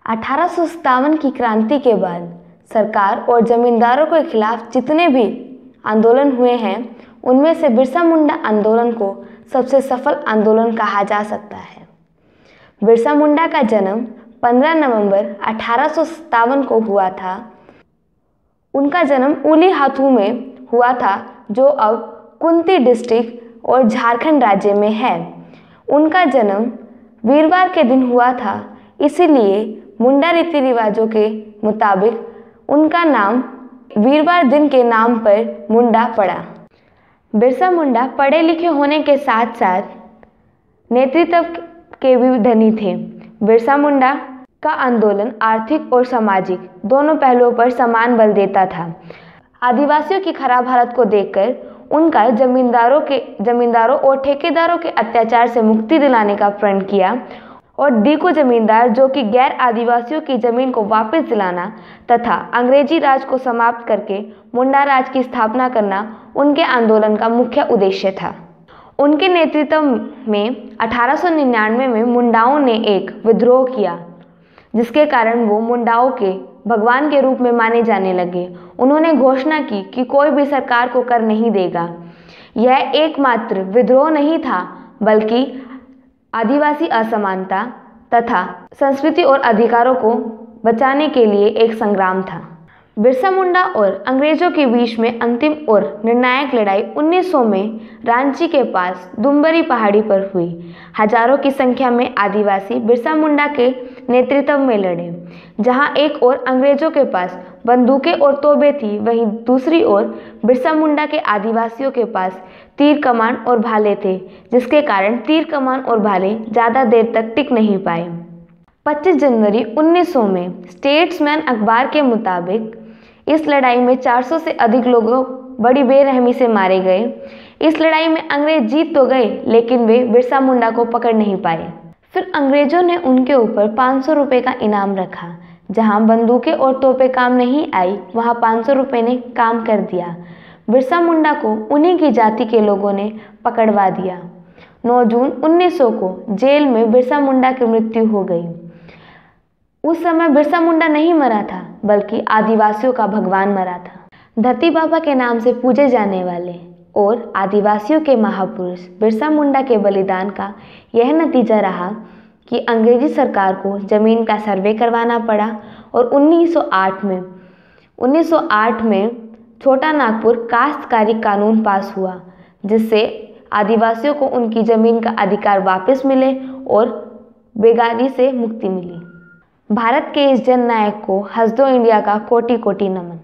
1857 की क्रांति के बाद सरकार और जमींदारों के खिलाफ जितने भी आंदोलन हुए हैं, उनमें से बिरसा मुंडा आंदोलन को सबसे सफल आंदोलन कहा जा सकता है। बिरसा मुंडा का जन्म 15 नवंबर 1857 को हुआ था। उनका जन्म उली हाथू में हुआ था, जो अब कुंती डिस्ट्रिक्ट और झारखंड राज्य में है। उनका जन्म वीरवार के दिन हुआ था, इसीलिए मुंडा रीति रिवाजों के मुताबिक उनका नाम वीरवार दिन के नाम पर मुंडा पड़ा। बिरसा मुंडा पढ़े लिखे होने के साथ साथ नेतृत्व के भी धनी थे। बिरसा मुंडा का आंदोलन आर्थिक और सामाजिक दोनों पहलुओं पर समान बल देता था। आदिवासियों की खराब हालत को देखकर उनका जमींदारों और ठेकेदारों के अत्याचार से मुक्ति दिलाने का प्रण किया और डीको जमींदार, जो कि गैर आदिवासियों की जमीन को वापस दिलाना तथा अंग्रेजी राज को समाप्त करके मुंडा राज की स्थापना करना उनके आंदोलन का मुख्य उद्देश्य था। उनके नेतृत्व में 1899 में मुंडाओं ने एक विद्रोह किया, जिसके कारण वो मुंडाओं के भगवान के रूप में माने जाने लगे। उन्होंने घोषणा की कि कोई भी सरकार को कर नहीं देगा। यह एकमात्र विद्रोह नहीं था, बल्कि आदिवासी असमानता तथा संस्कृति और अधिकारों को बचाने के लिए एक संग्राम था। बिरसा मुंडा और अंग्रेजों के बीच में अंतिम और निर्णायक लड़ाई 1900 में रांची के पास दुम्बरी पहाड़ी पर हुई। हजारों की संख्या में आदिवासी बिरसा मुंडा के नेतृत्व में लड़े। जहां एक ओर अंग्रेजों के पास बंदूकें और तोपें थी, वहीं दूसरी ओर बिरसा मुंडा के आदिवासियों के पास तीर कमान और भाले थे, जिसके कारण तीर कमान और भाले ज़्यादा देर तक टिक नहीं पाए। 25 जनवरी 1900 में स्टेट्समैन अखबार के मुताबिक इस लड़ाई में 400 से अधिक लोगों बड़ी बेरहमी से मारे गए। इस लड़ाई में अंग्रेज जीत तो गए, लेकिन वे बिरसा मुंडा को पकड़ नहीं पाए। फिर अंग्रेजों ने उनके ऊपर 500 रुपये का इनाम रखा। जहां बंदूकें और तोपें काम नहीं आई, वहां 500 रुपये ने काम कर दिया। बिरसा मुंडा को उन्हीं की जाति के लोगों ने पकड़वा दिया। 9 जून 1900 को जेल में बिरसा मुंडा की मृत्यु हो गई। उस समय बिरसा मुंडा नहीं मरा था, बल्कि आदिवासियों का भगवान मरा था। धरती बाबा के नाम से पूजे जाने वाले और आदिवासियों के महापुरुष बिरसा मुंडा के बलिदान का यह नतीजा रहा कि अंग्रेजी सरकार को जमीन का सर्वे करवाना पड़ा और 1908 में छोटा नागपुर काश्तकारी कानून पास हुआ, जिससे आदिवासियों को उनकी जमीन का अधिकार वापस मिले और बेगारी से मुक्ति मिली। भारत के इस जननायक को हंस दो इंडिया का कोटि कोटि नमन।